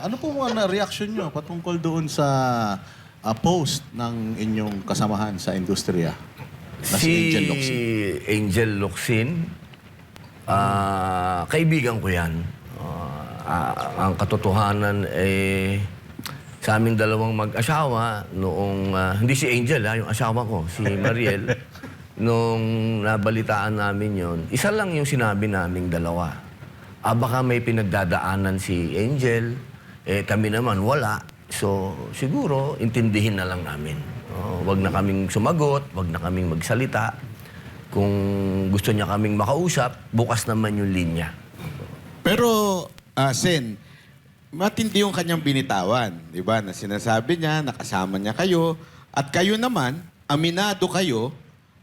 Ano po mga reaction nyo patungkol doon sa post ng inyong kasamahan sa industriya? Na si Angel Locsin. Angel Locsin, kaibigan ko yan. Ang katotohanan sa aming dalawang mag-asawa noong, hindi si Angel yung asawa ko, si Mariel, nung nabalitaan namin yon, isa lang yung sinabi naming dalawa. Baka may pinagdadaanan si Angel, kami naman wala. So, siguro, intindihin na lang namin. Wag na kaming sumagot, wag na kaming magsalita. Kung gusto niya kaming makausap, bukas naman yung linya. Pero, Sen, matindi yung kanyang binitawan, di ba? Na sinasabi niya, nakasama niya kayo, at kayo naman, aminado kayo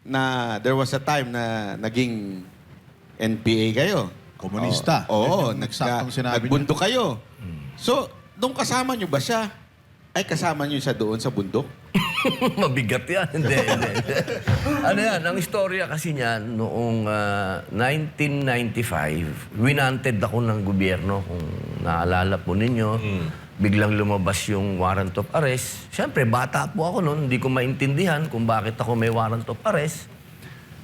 na there was a time na naging NPA kayo. Komunista. Oo, Saktong sinabi nagbundok kayo. So, nung kasama niyo ba siya, ay kasama niyo siya doon sa bundok? Mabigat yan. Hindi. Ano yan, ang istorya kasi niyan, noong 1995, winanted ako ng gobyerno, kung naalala po ninyo. Biglang lumabas yung warrant of arrest. Siyempre, bata po ako noon, hindi ko maintindihan kung bakit ako may warrant of arrest.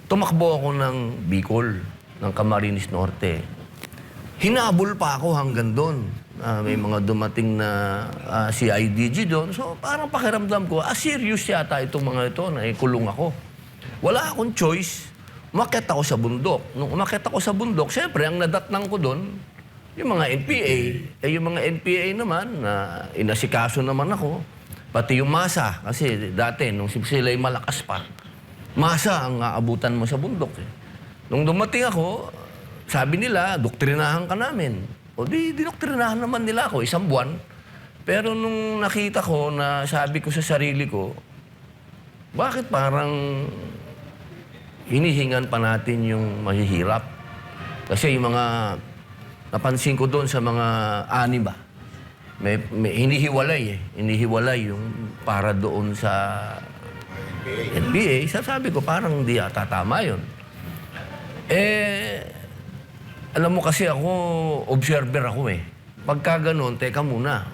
Tumakbo ako ng Bicol, ng Camarines Norte. Hinabol pa ako hanggang doon. May mga dumating na CIDG doon. So parang pakiramdam ko, serious yata itong mga ito na kulong ako. Wala akong choice. Umakyat ako sa bundok. Nung umakyat ako sa bundok, siyempre ang nadatnang ko doon, yung mga NPA. Yung mga NPA naman, na inasikaso naman ako. Pati yung masa. Kasi dati, nung sila'y malakas pa, masa ang aabutan mo sa bundok. Nung dumating ako, sabi nila, doktrinahan ka namin. O dinoktrinahan naman nila ako, 1 buwan. Pero nung nakita ko na sabi ko sa sarili ko, bakit parang hinihingan pa natin yung mahihirap? Kasi yung mga, napansin ko doon sa mga anima, may hinihiwalay hinihiwalay yung para doon sa NPA. Sabi ko, parang hindi yata tama yun. Alam mo kasi ako, observer ako Pagka ganun, teka muna.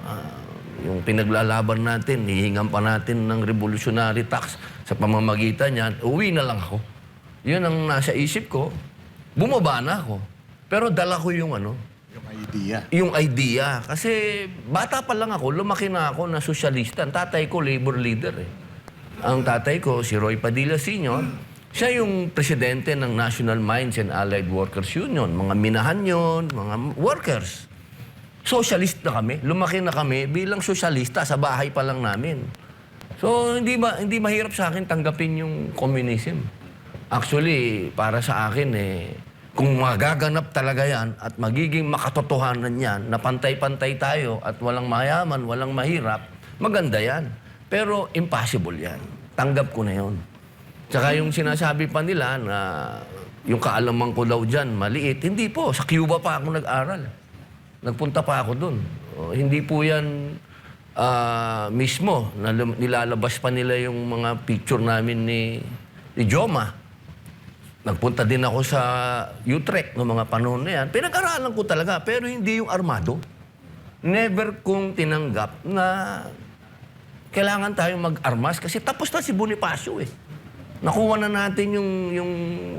Yung pinaglalaban natin, hihingan pa natin ng revolutionary tax sa pamamagitan niyan, uwi na lang ako. Yun ang nasa isip ko. Bumaba na ako. Pero dala ko yung Yung idea. Yung idea. Kasi bata pa lang ako, lumaki na ako na sosyalista. Ang tatay ko, labor leader Ang tatay ko, si Roy Padilla Sr., siya yung presidente ng National Mines and Allied Workers Union. Mga minahan yun, mga workers. Socialist na kami. Lumaki na kami bilang sosyalista sa bahay pa lang namin. So, hindi mahirap sa akin tanggapin yung communism. Actually, para sa akin, kung magaganap talaga yan at magiging makatotohanan yan, na pantay-pantay tayo at walang mayaman, walang mahirap, maganda yan. Pero impossible yan. Tanggap ko na yun. Tsaka yung sinasabi pa nila na yung kaalaman ko daw dyan, maliit. Hindi po. Sa Cuba pa ako nag-aral. Nagpunta pa ako doon. Hindi po yan mismo. Nilalabas pa nila yung mga picture namin ni Joma. Nagpunta din ako sa Utrecht noong mga panahon na yan. Pinag-aralan ko talaga, pero hindi yung armado. Never kong tinanggap na kailangan tayong mag-armas kasi tapos na si Bonifacio Nakuha na natin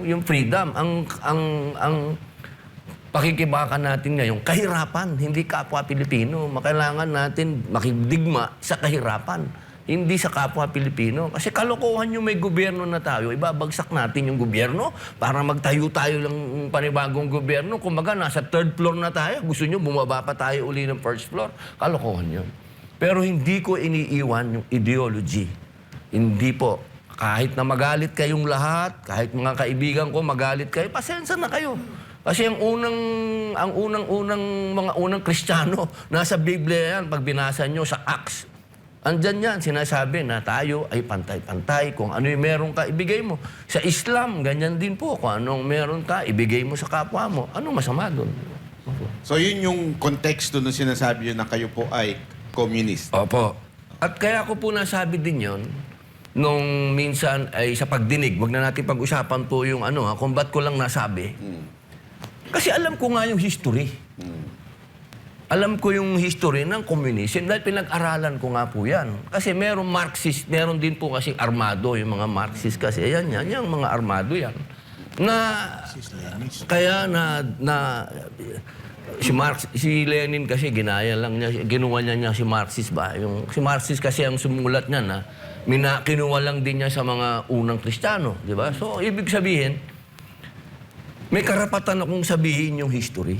yung freedom. Ang pakikibaka natin ngayon, kahirapan, hindi kapwa Pilipino. Kailangan natin makidigma sa kahirapan, hindi sa kapwa Pilipino. Kasi kalokohan yung may gobyerno na tayo, ibabagsak natin yung gobyerno para magtayo tayo lang panibagong gobyerno. Kumbaga, nasa 3rd floor na tayo. Gusto nyo, bumaba pa tayo uli ng 1st floor. Kalokohan yun. Pero hindi ko iniiwan yung ideology. Hindi po. Kahit na magalit kayong lahat, kahit mga kaibigan ko magalit kayo, pasensya na kayo. Kasi ang mga unang Kristiyano, nasa Biblia yan, pag binasa nyo sa Acts. Andyan yan, sinasabi na tayo ay pantay-pantay. Kung ano yung meron ka, ibigay mo. Sa Islam, ganyan din po. Kung anong meron ka, ibigay mo sa kapwa mo. Anong masama doon? So yun yung konteksto nung sinasabi yun na kayo po ay communist. Opo. At kaya ko po nasabi din yon nung minsan ay sa pagdinig, wag na natin pag-usapan po yung kung ba't ko lang nasabi. Kasi alam ko nga yung history. alam ko yung history ng communism dahil pinag-aralan ko nga po yan. Kasi meron Marxist, meron din po kasi armado, yung mga Marxist kasi. Yan, yung mga armado yan. Kaya si Lenin kasi ginawa niya si Marxist ba? Si Marxist kasi ang sumulat niya na kinuha lang din niya sa mga unang Kristiyano, di ba? So, ibig sabihin, may karapatan akong sabihin yung history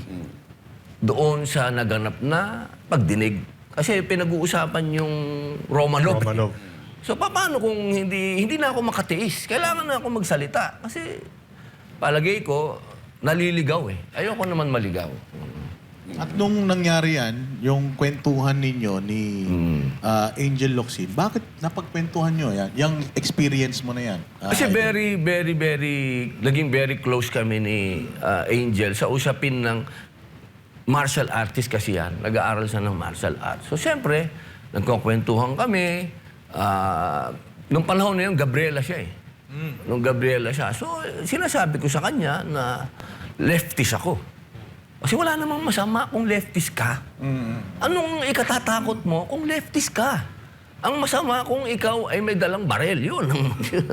doon sa naganap na pagdinig. Kasi pinag-uusapan yung Romanov. So, paano kung hindi na ako makatiis? Kailangan na ako magsalita. Kasi, palagay ko, naliligaw eh. Ayoko naman maligaw. At nung nangyari yan, yung kwentuhan ninyo ni Angel Locsin, bakit napagkwentuhan nyo yan? Yung experience mo na yan? Kasi naging very close kami ni Angel sa usapin ng martial artist kasi yan. Nag-aaral siya ng martial arts. So, siyempre, nagkukwentuhan kami. Nung panahon na yun, Gabriela siya eh. Nung Gabriela siya. So, sinasabi ko sa kanya na leftist ako. Kasi wala namang masama kung leftist ka. Anong ikatatakot mo kung leftist ka? Ang masama kung ikaw ay may dalang barel.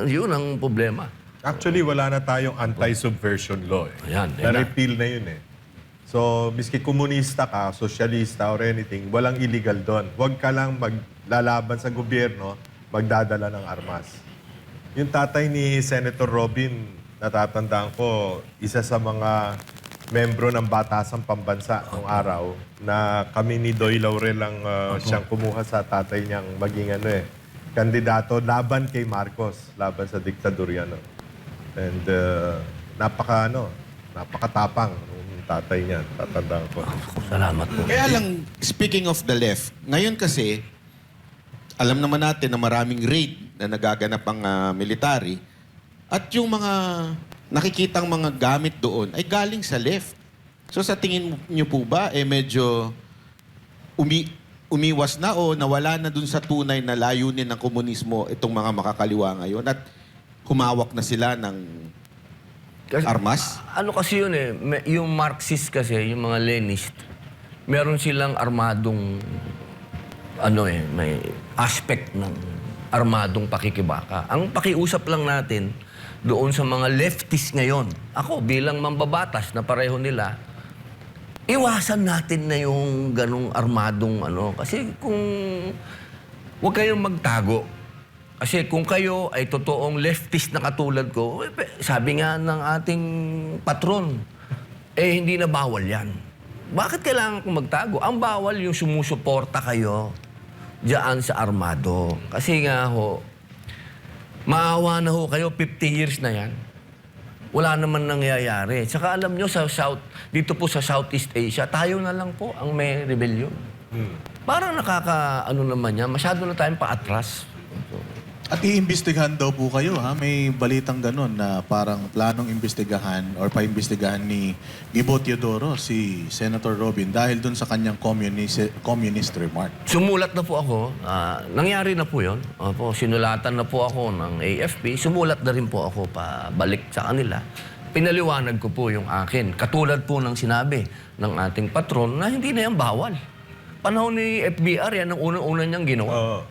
Yun ang problema. Actually, wala na tayong anti-subversion law. Ayan, Na-repeal na yun eh. So, miski komunista ka, sosyalista or anything, walang illegal doon. Huwag ka lang maglalaban sa gobyerno, magdadala ng armas. Yung tatay ni Senator Robin, natatandaan ko, isa sa mga membro ng Batasang Pambansa noong araw na kami ni Doy Laurel ang siyang kumuha sa tatay niyang maging kandidato laban kay Marcos, laban sa diktadurya. No? And napakatapang ng tatay niya, tatandaan ko. Salamat po. Kaya lang, speaking of the left, ngayon kasi, alam naman natin na maraming raid na nagaganap ang military at yung mga nakikitang mga gamit doon ay galing sa left. So sa tingin niyo po ba, medyo umiwas na o nawala na dun sa tunay na layunin ng komunismo itong mga makakaliwa ngayon at humawak na sila ng armas? Ano kasi yun eh, yung Marxist kasi, yung mga Leninist, meron silang armadong, may aspect ng armadong pakikibaka. Ang pakiusap lang natin doon sa mga leftist ngayon, ako bilang mambabatas na pareho nila, iwasan natin na yung ganong armadong Kasi huwag kayong magtago. Kasi kung kayo ay totoong leftist na katulad ko, sabi nga ng ating patron, hindi na bawal yan. Bakit kailangan kong magtago? Ang bawal yung sumusuporta kayo diyan sa armado. Kasi nga maawa na kayo, 50 years na yan. Wala naman nangyayari. Tsaka alam nyo, dito po sa Southeast Asia, tayo na lang po ang may rebellion. Parang naman yan, masyado na tayong paatras. At iimbestigahan daw po kayo, ha? May balitang ganun na parang planong imbestigahan or paimbestigahan ni Gibo Teodoro si Senator Robin dahil dun sa kanyang communist remark. Sumulat na po ako. Nangyari na po yun. Sinulatan na po ako ng AFP. Sumulat na rin po ako pabalik sa kanila. Pinaliwanag ko po yung akin. Katulad po ng sinabi ng ating patron na hindi na yan bawal. Panahon ni FBR, yan ang unang-una niyang ginawa.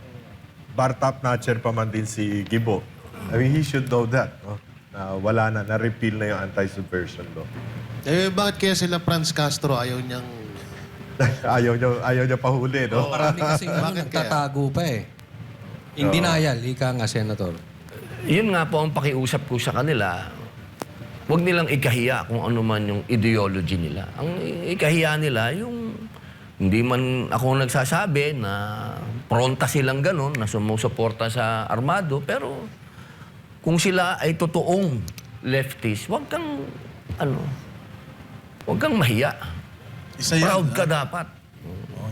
Bar top notcher pa man din si Gibo. I mean, he should know that. No? Na wala na, na-repeal na yung anti-subversion law. Bakit kaya sila Franz Castro ayaw niyang... ayaw niya pahuli, no? Marami kasing nagtatago pa eh. In denial, ika nga, Senator. Yun nga po ang pakiusap ko sa kanila. Huwag nilang ikahiya kung ano man yung ideology nila. Ang ikahiya nila, yung hindi man ako nagsasabi na pronta silang ganun, na sumusuporta sa armado, pero kung sila ay totoong leftist, huwag kang mahiya. Isa yan, Proud ka dapat.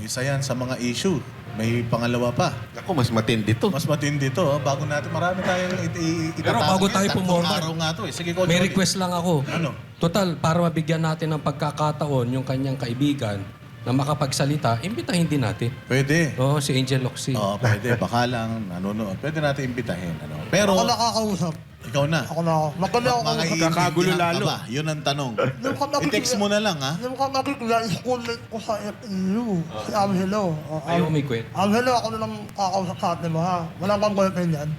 Isa yan sa mga issue. May pangalawa pa. Ako, mas matindi to. Mas matindi to. Bago natin, marami tayong itatanong. Pero bago tayo pumorma, araw nga to eh. Sige, Coach may Johnny. request lang ako. Ano? Total, para mabigyan natin ng pagkakataon yung kanyang kaibigan na makapagsalita, imbitahin din natin. Pwede. Oo, si Angel Locsin. Oo, pwede. Baka lang, nanonood. Pwede natin imbitahin. Pero, Ako nakakausap. Ikaw na. Ako na ako. Magkami ako. Kakagulo Maiintindihan lalo. ka ba? Yun ang tanong. Nung kami I-text mo na lang, ha? Nung kami nakikita, schoolmate ko sa FEU. Si Angelo. Ayaw may kwento. Angelo, ako na lang kakausap sa atin mo, ha? Walang kang boyfriend yan.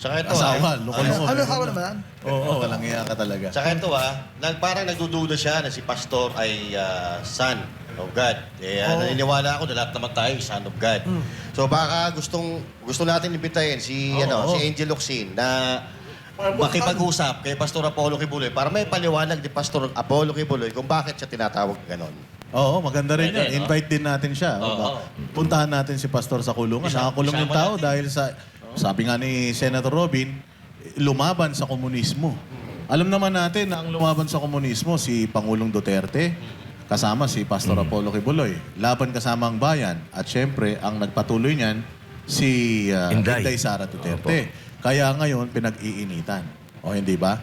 Tsaka ito Asawa, loko-loko. Ano asawa naman yan? Oo, walang iya ka talaga. Tsaka ito parang nagdududa siya na si Pastor ay son of God. Naniniwala ako na lahat naman tayo ay son of God. So baka gusto natin imbitahin si si Angel Locsin na makipag-usap kay Pastor Apollo Kibuloy para may paliwanag ni Pastor Apollo Kibuloy kung bakit siya tinatawag ganon. Oo, maganda rin Pwede, yun. no? Invite din natin siya. Puntahan natin si Pastor sa kulungan. Nakakulong yung tao dahil sa, sabi nga ni Senator Robin, lumaban sa komunismo. Alam naman natin na ang lumaban sa komunismo si Pangulong Duterte, kasama si Pastor Apollo Kibuloy. Laban kasama ang bayan. At syempre, ang nagpatuloy niyan, si Inday. Inday Sara Duterte. Kaya ngayon, pinag-iinitan. O hindi ba?